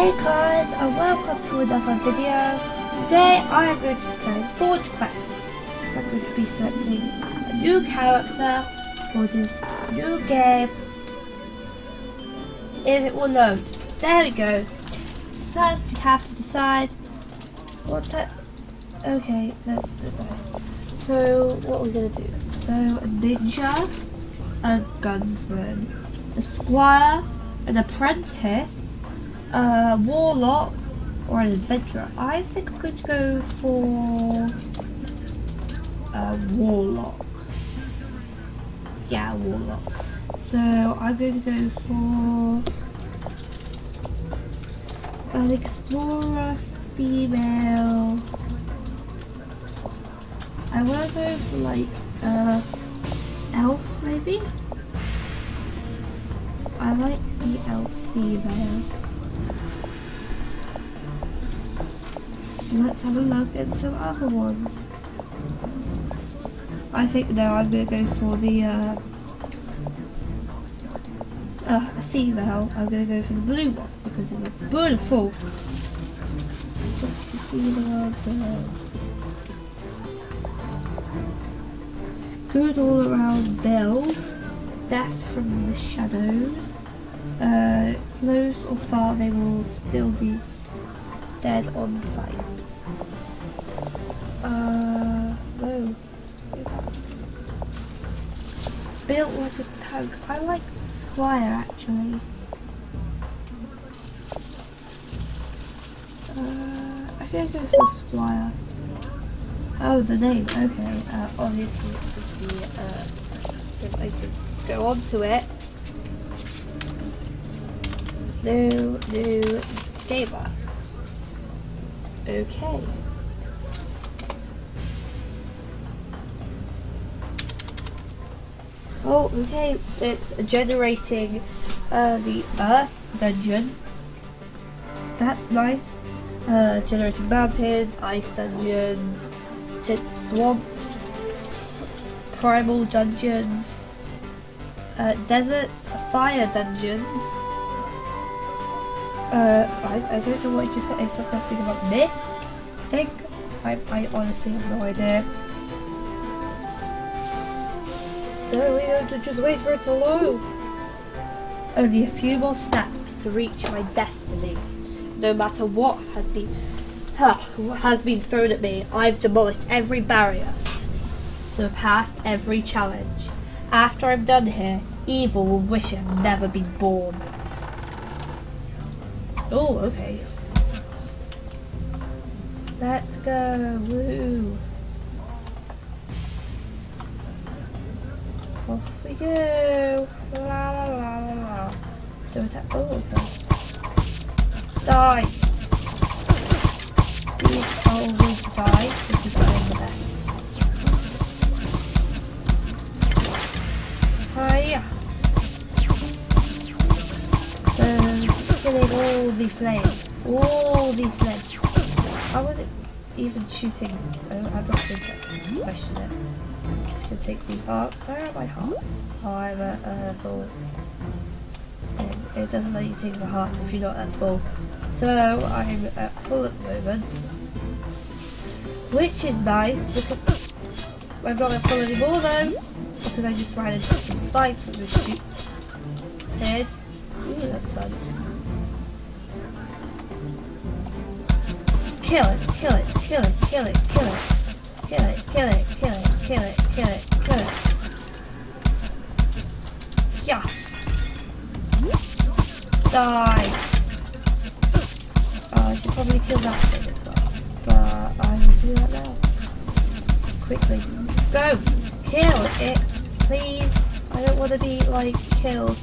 Hey guys, and welcome to another video. Today I am going to be playing Forge Quest. So I'm going to be selecting a new character for this new game. If it will load. There we go. First we have to decide what type. Okay, that's nice. So what we're going to do. So a ninja, a gunsman, a squire, an apprentice, a warlock, or an adventurer. I think I'm going to go for a warlock. Yeah, a warlock. So I'm going to go for an explorer female. I want to go for like elf maybe. I like the elf female. Let's have a look at some other ones. I think now I'm going to go for the a female. I'm going to go for the blue one because it's beautiful. Let's see the one. Good all around build. Death from the shadows. Close or far, they will still be dead on sight. No. Built like a tank. I like the squire actually. I think I'll go for squire. Oh, the name. Okay. Obviously, it would be. If I could go on to it. NooNooGamer. Okay. Oh, okay. It's generating the Earth dungeon. That's nice. Generating mountains, ice dungeons, swamps, primal dungeons, deserts, fire dungeons. I don't know what it just said. It said something about mist. I think. I honestly have no idea. So we have to just wait for it to load. Only a few more steps to reach my destiny. No matter what has been thrown at me, I've demolished every barrier, surpassed every challenge. After I'm done here, evil will wish it had never been born. Oh, okay. Let's go. Woo. Off we go. La la la la la. So attack. Oh, okay. Die. These are all going to die because I am the best. Hiya. So, killing all the flames. All the flames. How was it even shooting? I'm not going to question it. I'm just going to take these hearts. Where are my hearts? Oh, I'm at full. It doesn't let you take the hearts if you're not at full. So, I'm at full at the moment. Which is nice because I'm not at full anymore though. Because I just ran into some spikes with my stupid head. Ooh, that's fun. Kill it, kill it, kill it, kill it, kill it. Kill it, kill it, kill it, kill it, kill it, kill it. Yeah. Die. I should probably kill that thing as well. But I will do that now. Quickly. Go! Kill it, please. I don't want to be like killed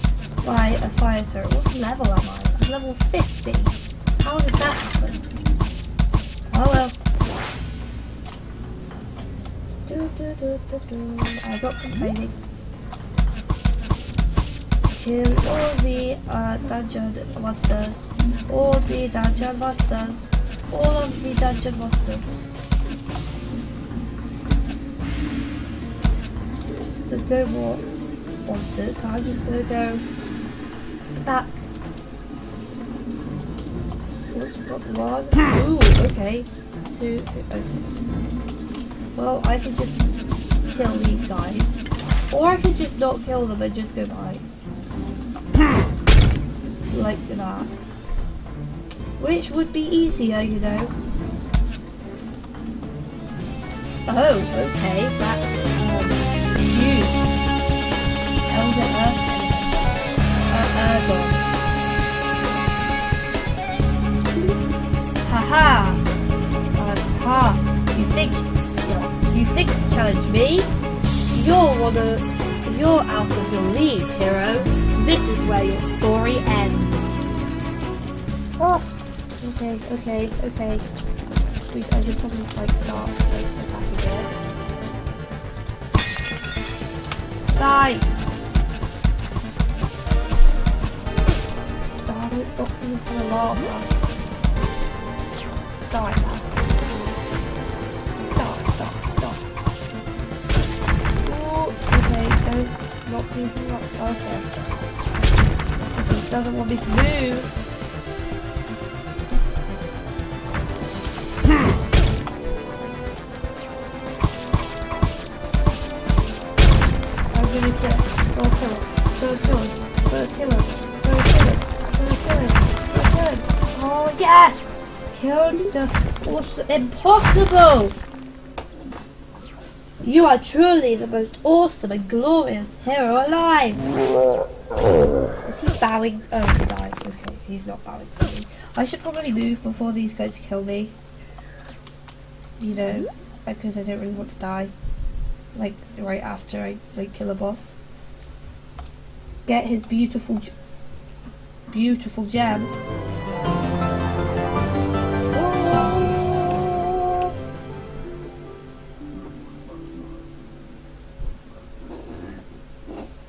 by a fire turret. What level am I? I'm level 50. How did that happen? Oh well. I'm not complaining. Kill all the dungeon monsters. All the dungeon monsters. All of the dungeon monsters. There's no more monsters, so I'm just gonna go back. What's one? Ooh, okay. 2, 3, okay. Well, I can just kill these guys. Or I could just not kill them and just go by. Like that. Which would be easier, you know. Oh, okay. That's huge. Elder Earth Earth. Haha! Ha! You think to challenge me? You're out of your league, hero. This is where your story ends. Oh, okay. Which I should probably start attacking it. Die! Oh, don't knock me into the lava. Die now. Die. Ooh, okay, don't knock me into the lava. Okay, I'm stuck. Okay, it doesn't want me to move. I'm gonna kill him. Go kill him. Oh, yes! Killed the awesome. Impossible! You are truly the most awesome and glorious hero alive! Is he bowing? Oh, he died. Okay, he's not bowing to me. I should probably move before these guys kill me. You know, because I don't really want to die. Like, right after I kill a boss. Get his beautiful gem.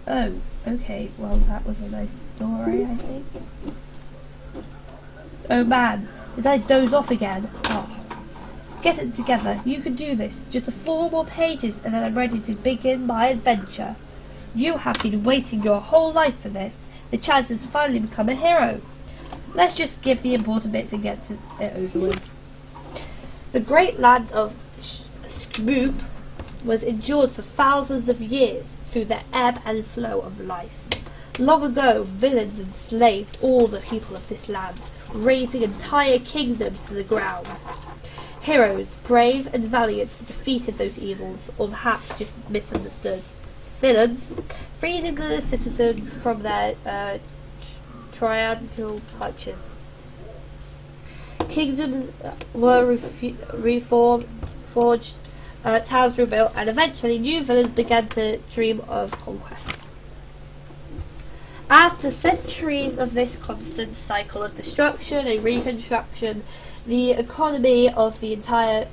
Oh, okay, well that was a nice story, I think. Oh man, did I doze off again? Oh. Get it together, you can do this. Just 4 more pages and then I'm ready to begin my adventure. You have been waiting your whole life for this. The chance has finally become a hero. Let's just skip the important bits and get it over with. The great land of Scoop was endured for thousands of years through the ebb and flow of life. Long ago, villains enslaved all the people of this land, razing entire kingdoms to the ground. Heroes, brave and valiant, defeated those evils, or perhaps just misunderstood. Villains, freezing the citizens from their tyrannical clutches. Kingdoms were reformed, forged, towns were built, and eventually new villains began to dream of conquest. After centuries of this constant cycle of destruction and reconstruction, the economy of the entire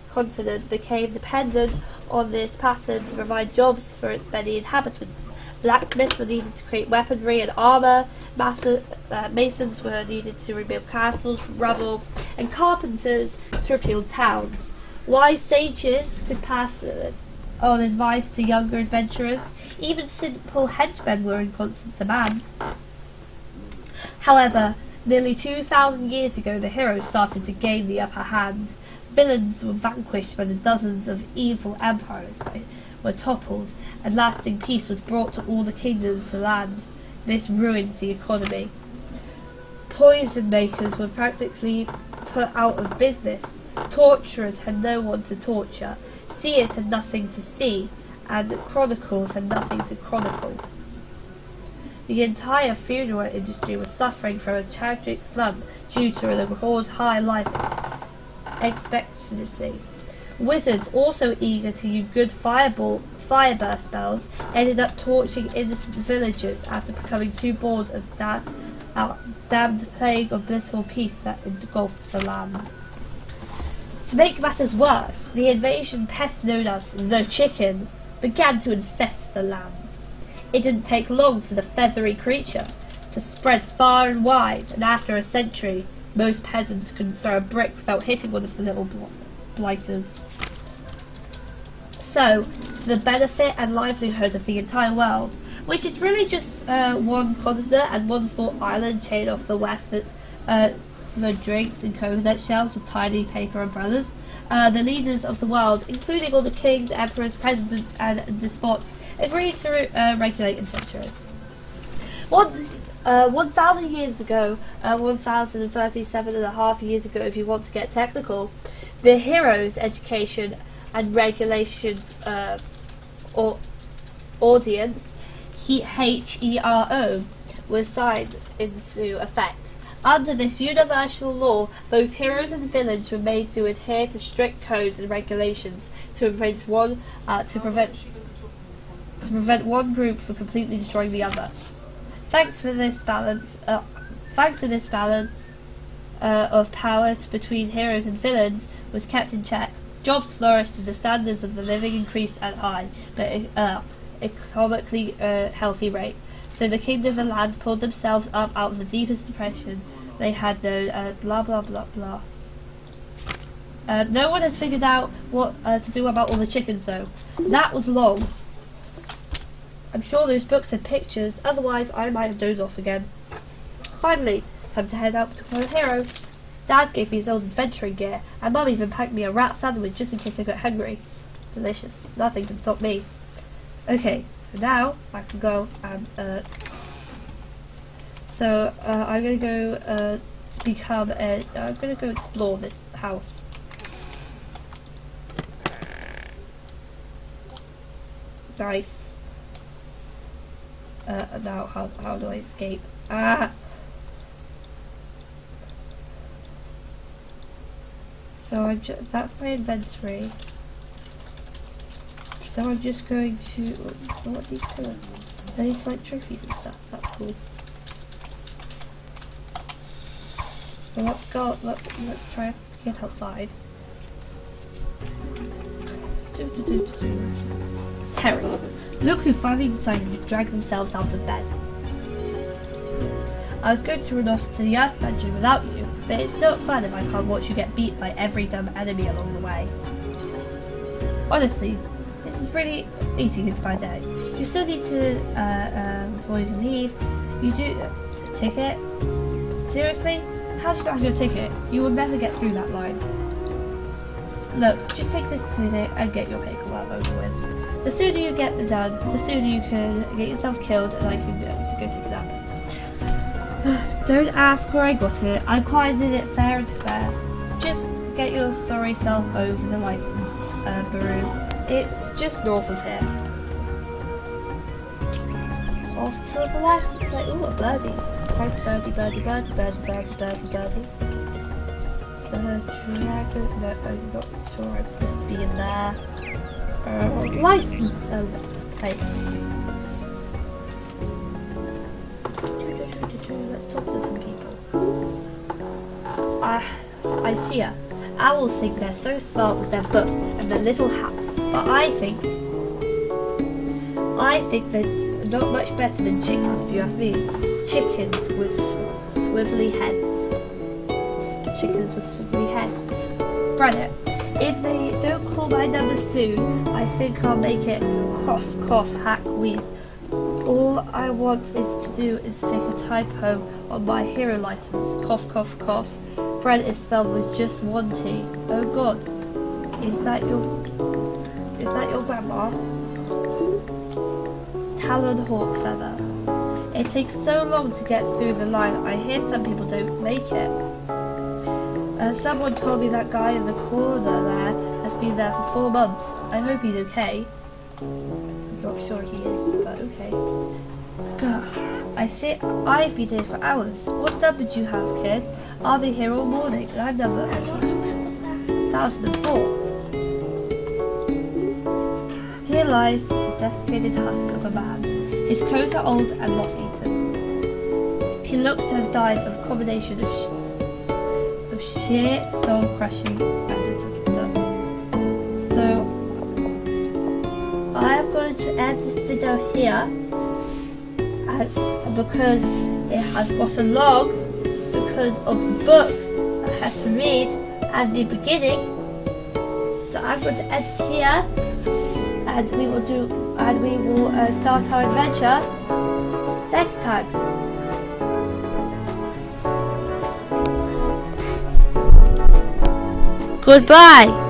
continent became dependent on this pattern to provide jobs for its many inhabitants. Blacksmiths were needed to create weaponry and armour, masons were needed to rebuild castles from rubble, and carpenters to rebuild towns. Wise sages could pass on advice to younger adventurers. Even simple henchmen were in constant demand. However, nearly 2,000 years ago, the heroes started to gain the upper hand. Villains were vanquished by the dozens of evil empires were toppled, and lasting peace was brought to all the kingdoms to land. This ruined the economy. Poison makers were practically put out of business. Torturers had no one to torture. Seers had nothing to see, and chroniclers had nothing to chronicle. The entire funeral industry was suffering from a tragic slump due to a record high life expectancy. Wizards, also eager to use good fireburst spells, ended up torching innocent villagers after becoming too bored of damned plague of blissful peace that engulfed the land. To make matters worse, the invasion pest known as the Chicken began to infest the land. It didn't take long for the feathery creature to spread far and wide, and after a century, most peasants couldn't throw a brick without hitting one of the little blighters. So, for the benefit and livelihood of the entire world, which is really just one continent and one small island chain off the west serve drinks and coconut shells with tiny paper umbrellas. The leaders of the world, including all the kings, emperors, presidents, and despots, agreed to regulate adventurers. 1,000 years ago, 1,037 and a half years ago, if you want to get technical, the Heroes Education and Regulations Ordinance, HERO, was signed into effect. Under this universal law, both heroes and villains were made to adhere to strict codes and regulations to prevent one group from completely destroying the other. Thanks to this balance of powers between heroes and villains was kept in check. Jobs flourished and the standards of the living increased at high, but economically healthy rate. So the king of the land pulled themselves up out of the deepest depression they had known. Blah blah blah blah. No one has figured out what to do about all the chickens, though. That was long. I'm sure those books had pictures, otherwise I might have dozed off again. Finally, time to head out to find a hero. Dad gave me his old adventuring gear, and Mum even packed me a rat sandwich just in case I got hungry. Delicious. Nothing can stop me. Okay, so now I can go and I'm gonna go I'm gonna go explore this house. Nice. Now how do I escape? So that's my inventory. So I'm just going to. What are these pillars? Are these like trophies and stuff? That's cool. So let's go. Let's try to get outside. Terry, look who finally decided to drag themselves out of bed. I was going to run off to the Earth Dungeon without you, but it's not fun if I can't watch you get beat by every dumb enemy along the way. Honestly, this is really eating into my day. You still need to, before you leave, you do a ticket? Seriously? How do you not have your ticket? You will never get through that line. Look, just take this today and get your paperwork over with. The sooner you get it done, the sooner you can get yourself killed and I can go take a nap. Don't ask where I got it. I quite did it fair and square. Just get your sorry self over the license, Baru. It's just north of here. Off to the license plate. Ooh, a birdie. Thanks, birdie, birdie, birdie, birdie, birdie, birdie, birdie. The dragon. No, I'm not sure I'm supposed to be in there. License place. Let's talk to some people. I see her. Owls think they're so smart with their book and their little hats, but I think they're not much better than chickens, if you ask me. Chickens with swivelly heads. Chickens with swivelly heads. Brennan, if they don't call my number soon, I think I'll make it cough, cough, hack, wheeze. All I want is to do is fix a typo on my hero license. Cough, cough, cough. Brent is spelled with just one T. Oh God, is that your grandma? Talon hawk feather. It takes so long to get through the line. I hear some people don't make it. Someone told me that guy in the corner there has been there for 4 months. I hope he's okay. I'm not sure he is, but okay. God, I've been here for hours. What number do you have, kid? I'll be here all morning, and I'm number 1004. Here lies the desiccated husk of a man. His clothes are old and moth-eaten. He looks to have died of a combination of sheer soul-crushing antidote. So, I am going to end this video here, and because it has gotten long, because of the book I had to read at the beginning. So I'm going to end it here, and we will start our adventure next time. Goodbye.